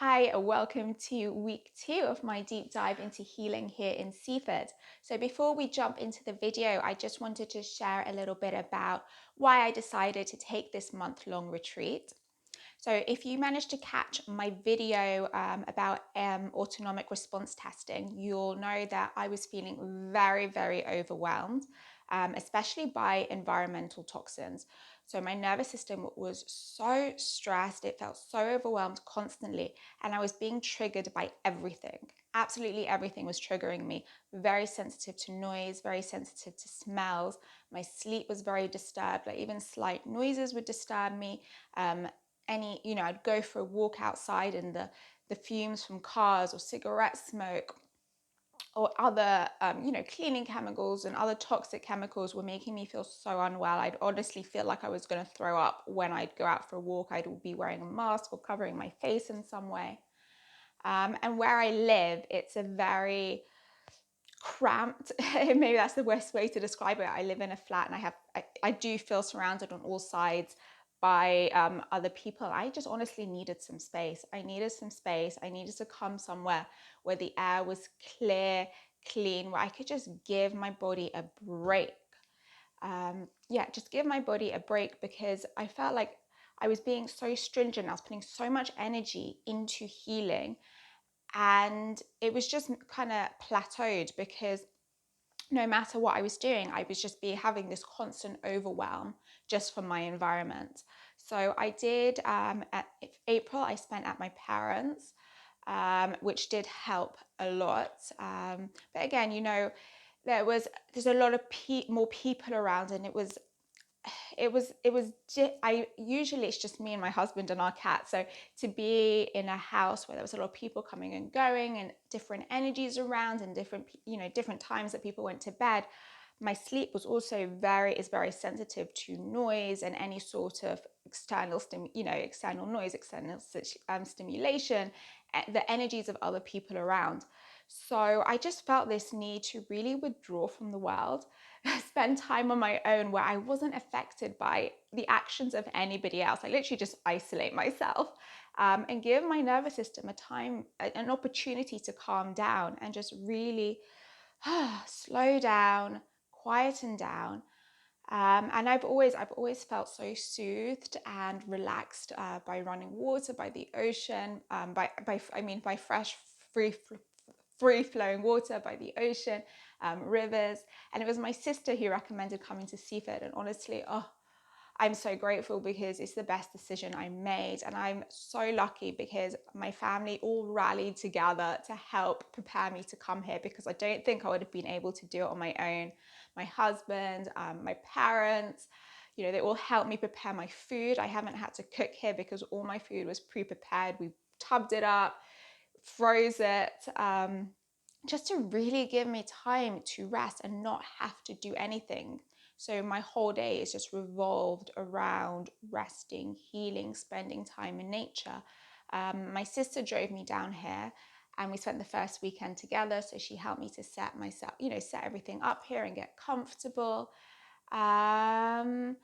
Hi, welcome to week 2 of my deep dive into healing here in Seaford. So before we jump into the video, I just wanted to share a little bit about why I decided to take this month-long retreat. So if you managed to catch my video about autonomic response testing, you'll know that I was feeling very, very overwhelmed, especially by environmental toxins. So my nervous system was so stressed, it felt so overwhelmed constantly, and I was being triggered by everything. Absolutely everything was triggering me. Very sensitive to noise, very sensitive to smells. My sleep was very disturbed, like even slight noises would disturb me. I'd go for a walk outside and the fumes from cars or cigarette smoke or other, cleaning chemicals and other toxic chemicals were making me feel so unwell. I'd honestly feel like I was going to throw up when I'd go out for a walk. I'd be wearing a mask or covering my face in some way. And where I live, it's a very cramped, maybe that's the worst way to describe it. I live in a flat and I do feel surrounded on all sides by other people. I just honestly needed some space. I needed some space. I needed to come somewhere where the air was clear, clean, where I could just give my body a break. Just give my body a break because I felt like I was being so stringent. I was putting so much energy into healing and it was just kind of plateaued because no matter what I was doing, I was just having this constant overwhelm just from my environment. So I did, at April, I spent at my parents', which did help a lot. But again, there's a lot of more people around, and I usually it's just me and my husband and our cat. So to be in a house where there was a lot of people coming and going and different energies around and different times that people went to bed, my sleep was also very sensitive to noise and any sort of external noise, external stimulation, the energies of other people around. So I just felt this need to really withdraw from the world, spend time on my own where I wasn't affected by the actions of anybody else. I literally just isolate myself and give my nervous system an opportunity to calm down and just really slow down, quieten down. And I've always felt so soothed and relaxed by running water, by the ocean, by fresh, free free flowing water, by the ocean, rivers. And it was my sister who recommended coming to Seaford. And honestly, I'm so grateful because it's the best decision I made. And I'm so lucky because my family all rallied together to help prepare me to come here because I don't think I would have been able to do it on my own. My husband, my parents, they all helped me prepare my food. I haven't had to cook here because all my food was pre-prepared. We tubbed it up, froze it, just to really give me time to rest and not have to do anything. So my whole day is just revolved around resting, healing, spending time in nature. My sister drove me down here and we spent the first weekend together. So she helped me to set everything up here and get comfortable. So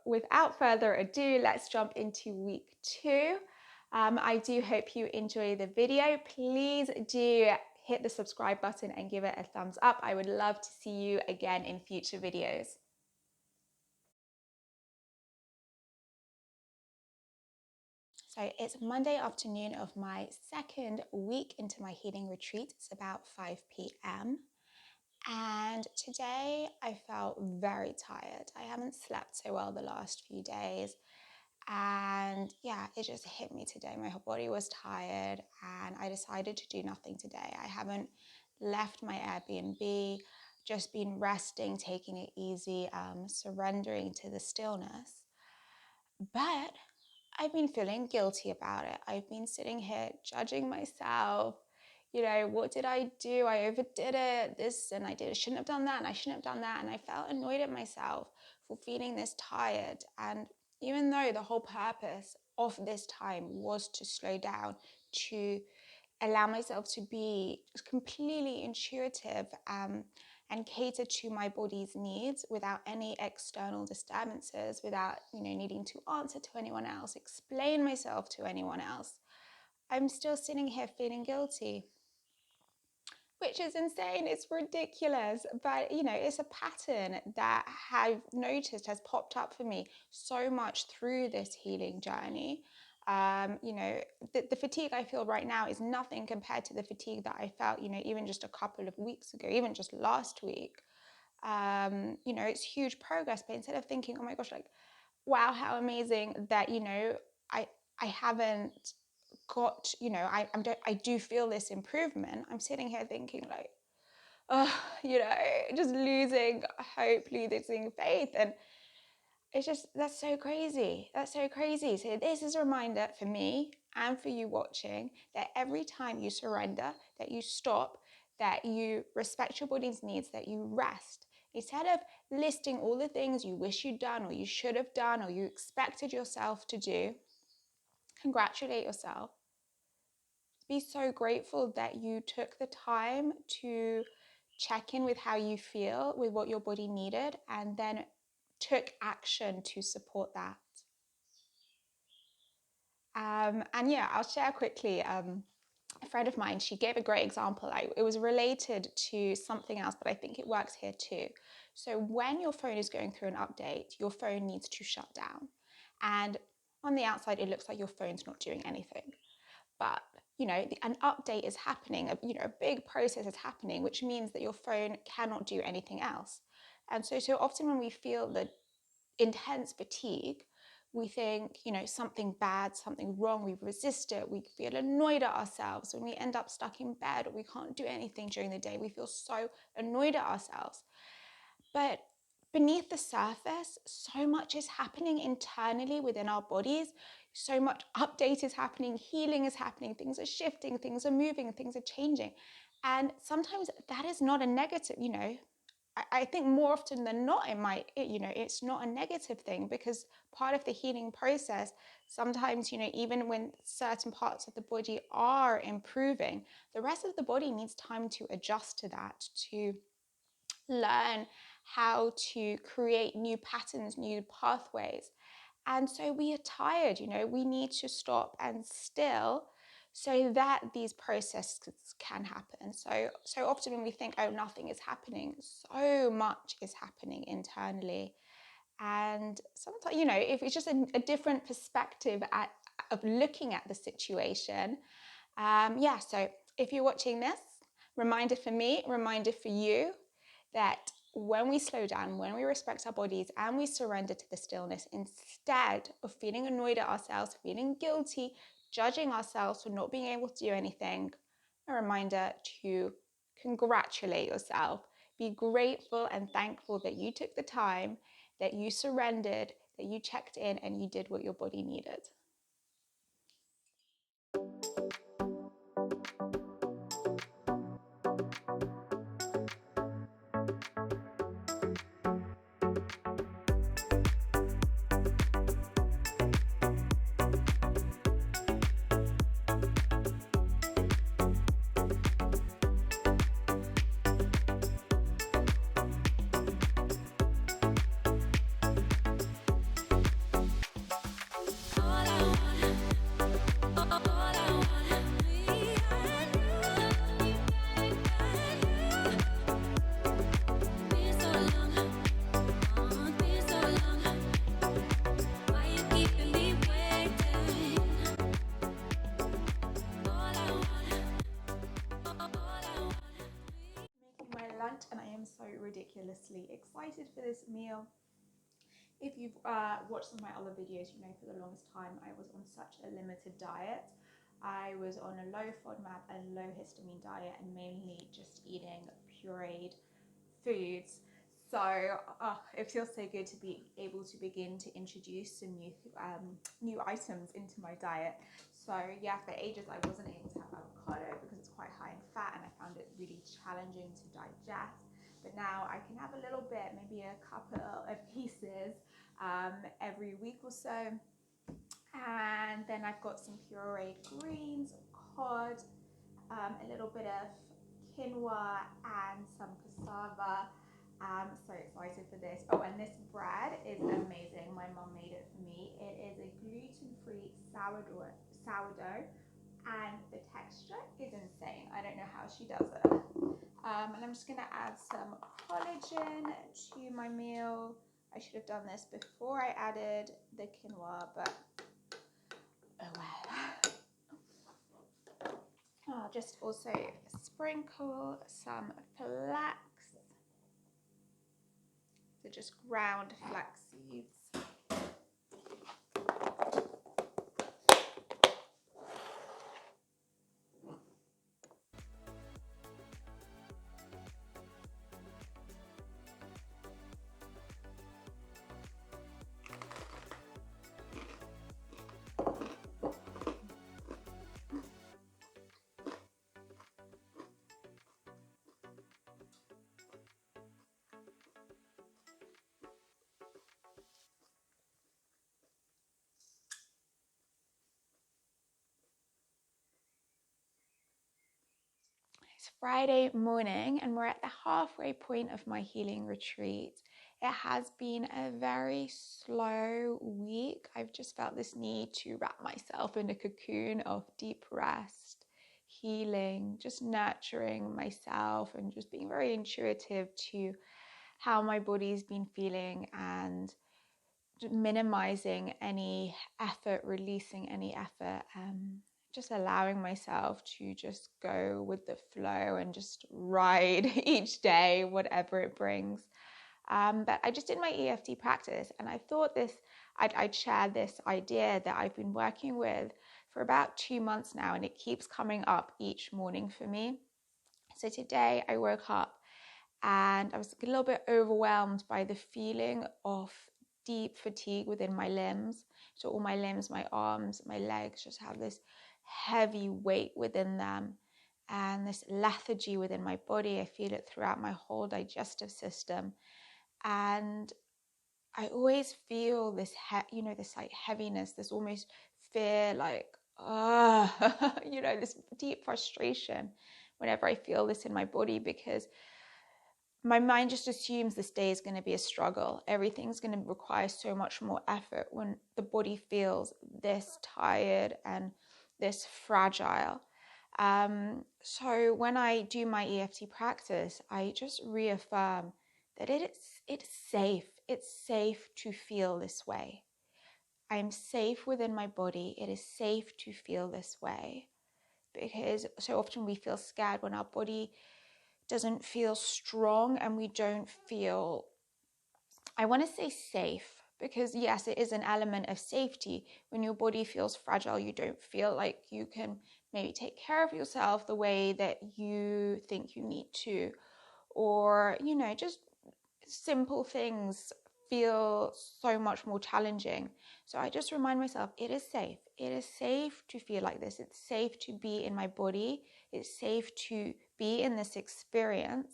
without further ado, let's jump into week 2. I do hope you enjoy the video. Please do hit the subscribe button and give it a thumbs up. I would love to see you again in future videos. So it's Monday afternoon of my second week into my healing retreat. It's about 5 p.m. And today I felt very tired. I haven't slept so well the last few days. And yeah, it just hit me today. My whole body was tired and I decided to do nothing today. I haven't left my Airbnb, just been resting, taking it easy, surrendering to the stillness. But I've been feeling guilty about it. I've been sitting here judging myself. What did I do? I overdid it, this, and I shouldn't have done that, and I shouldn't have done that. And I felt annoyed at myself for feeling this tired. And even though the whole purpose of this time was to slow down, to allow myself to be completely intuitive, and cater to my body's needs without any external disturbances, without, needing to answer to anyone else, explain myself to anyone else, I'm still sitting here feeling guilty, which is insane. It's ridiculous. But, it's a pattern that I've noticed has popped up for me so much through this healing journey. The fatigue I feel right now is nothing compared to the fatigue that I felt, even just a couple of weeks ago, even just last week. It's huge progress. But instead of thinking, oh my gosh, like, wow, how amazing that, I haven't got, I do feel this improvement. I'm sitting here thinking like, oh, just losing hope, losing faith. And it's just, that's so crazy. That's so crazy. So this is a reminder for me and for you watching that every time you surrender, that you stop, that you respect your body's needs, that you rest, instead of listing all the things you wish you'd done or you should have done or you expected yourself to do, congratulate yourself. Be so grateful that you took the time to check in with how you feel, with what your body needed, and then took action to support that. And yeah, I'll share quickly. A friend of mine, she gave a great example. It was related to something else, but I think it works here too. So when your phone is going through an update, your phone needs to shut down. And on the outside, it looks like your phone's not doing anything. But, an update is happening, a big process is happening, which means that your phone cannot do anything else. And so often when we feel the intense fatigue, we think, something bad, something wrong, we resist it, we feel annoyed at ourselves. When we end up stuck in bed or we can't do anything during the day, we feel so annoyed at ourselves. But beneath the surface, so much is happening internally within our bodies. So much update is happening, healing is happening, things are shifting, things are moving, things are changing. And sometimes that is not a negative, I think more often than not, it's not a negative thing, because part of the healing process, sometimes, even when certain parts of the body are improving, the rest of the body needs time to adjust to that, to learn how to create new patterns, new pathways. And so we are tired, we need to stop and still so that these processes can happen. So often when we think, oh, nothing is happening, so much is happening internally. And sometimes, if it's just a different perspective of looking at the situation. So if you're watching this, reminder for me, reminder for you, that when we slow down, when we respect our bodies and we surrender to the stillness, instead of feeling annoyed at ourselves, feeling guilty, judging ourselves for not being able to do anything, a reminder to congratulate yourself. Be grateful and thankful that you took the time, that you surrendered, that you checked in and you did what your body needed. Lunch, and I am so ridiculously excited for this meal. If you've watched some of my other videos, for the longest time I was on such a limited diet. I was on a low FODMAP and low histamine diet, and mainly just eating pureed foods. So it feels so good to be able to begin to introduce some new items into my diet. So yeah, for ages I wasn't able to have avocado because it's quite high in fat, and I found it really challenging to digest. But now I can have a little bit, maybe a couple of pieces every week or so. And then I've got some pureed greens, cod, a little bit of quinoa and some cassava. I'm so excited for this. Oh, and this bread is amazing. My mom made it for me. It is a gluten-free sourdough, and the texture is insane. I don't know how she does it. And I'm just going to add some collagen to my meal. I should have done this before I added the quinoa, but oh well. I'll just also sprinkle some flax. So just ground flax seeds. It's Friday morning and we're at the halfway point of my healing retreat. It has been a very slow week. I've just felt this need to wrap myself in a cocoon of deep rest, healing, just nurturing myself and just being very intuitive to how my body's been feeling and minimizing any effort, releasing any effort, just allowing myself to just go with the flow and just ride each day, whatever it brings. But I just did my EFT practice and I thought I'd share this idea that I've been working with for about 2 months now, and it keeps coming up each morning for me. So today I woke up and I was a little bit overwhelmed by the feeling of deep fatigue within my limbs. So all my limbs, my arms, my legs just have this heavy weight within them and this lethargy within my body. I feel it throughout my whole digestive system. And I always feel this, this like heaviness, this almost fear, like, this deep frustration whenever I feel this in my body, because my mind just assumes this day is going to be a struggle. Everything's going to require so much more effort when the body feels this tired and this fragile. So when I do my EFT practice, I just reaffirm that it's safe. It's safe to feel this way. I'm safe within my body. It is safe to feel this way, because so often we feel scared when our body doesn't feel strong and we don't feel, I want to say safe, because yes, it is an element of safety. When your body feels fragile, you don't feel like you can maybe take care of yourself the way that you think you need to, or just simple things feel so much more challenging. So I just remind myself, it is safe. It is safe to feel like this. It's safe to be in my body. It's safe to be in this experience.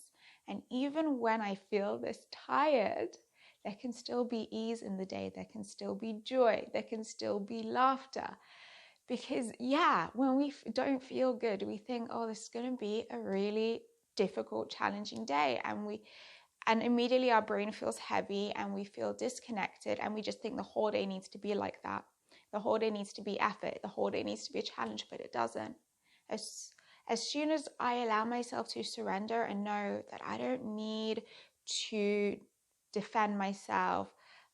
And even when I feel this tired, there can still be ease in the day. There can still be joy. There can still be laughter. Because when we don't feel good, we think, oh, this is going to be a really difficult, challenging day. And immediately our brain feels heavy and we feel disconnected, and we just think the whole day needs to be like that. The whole day needs to be effort. The whole day needs to be a challenge, but it doesn't. As soon as I allow myself to surrender and know that I don't need to defend myself,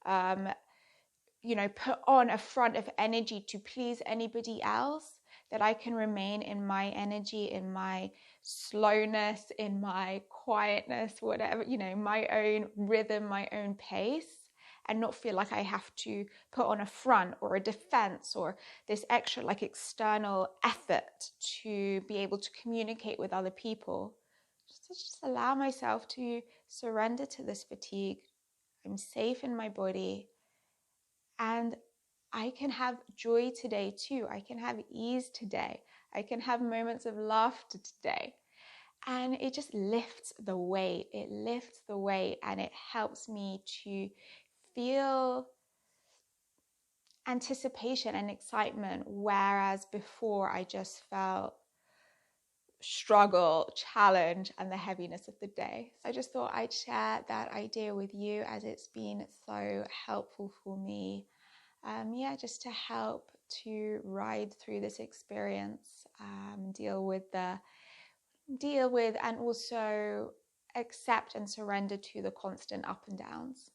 put on a front of energy to please anybody else, that I can remain in my energy, in my slowness, in my quietness, whatever, my own rhythm, my own pace, and not feel like I have to put on a front or a defense or this extra external effort to be able to communicate with other people. Just allow myself to surrender to this fatigue. I'm safe in my body. And I can have joy today too. I can have ease today. I can have moments of laughter today. And it just lifts the weight. It lifts the weight and it helps me to feel anticipation and excitement. Whereas before I just felt struggle, challenge, and the heaviness of the day. So I just thought I'd share that idea with you, as it's been so helpful for me. Just to help to ride through this experience, deal with and also accept and surrender to the constant up and downs.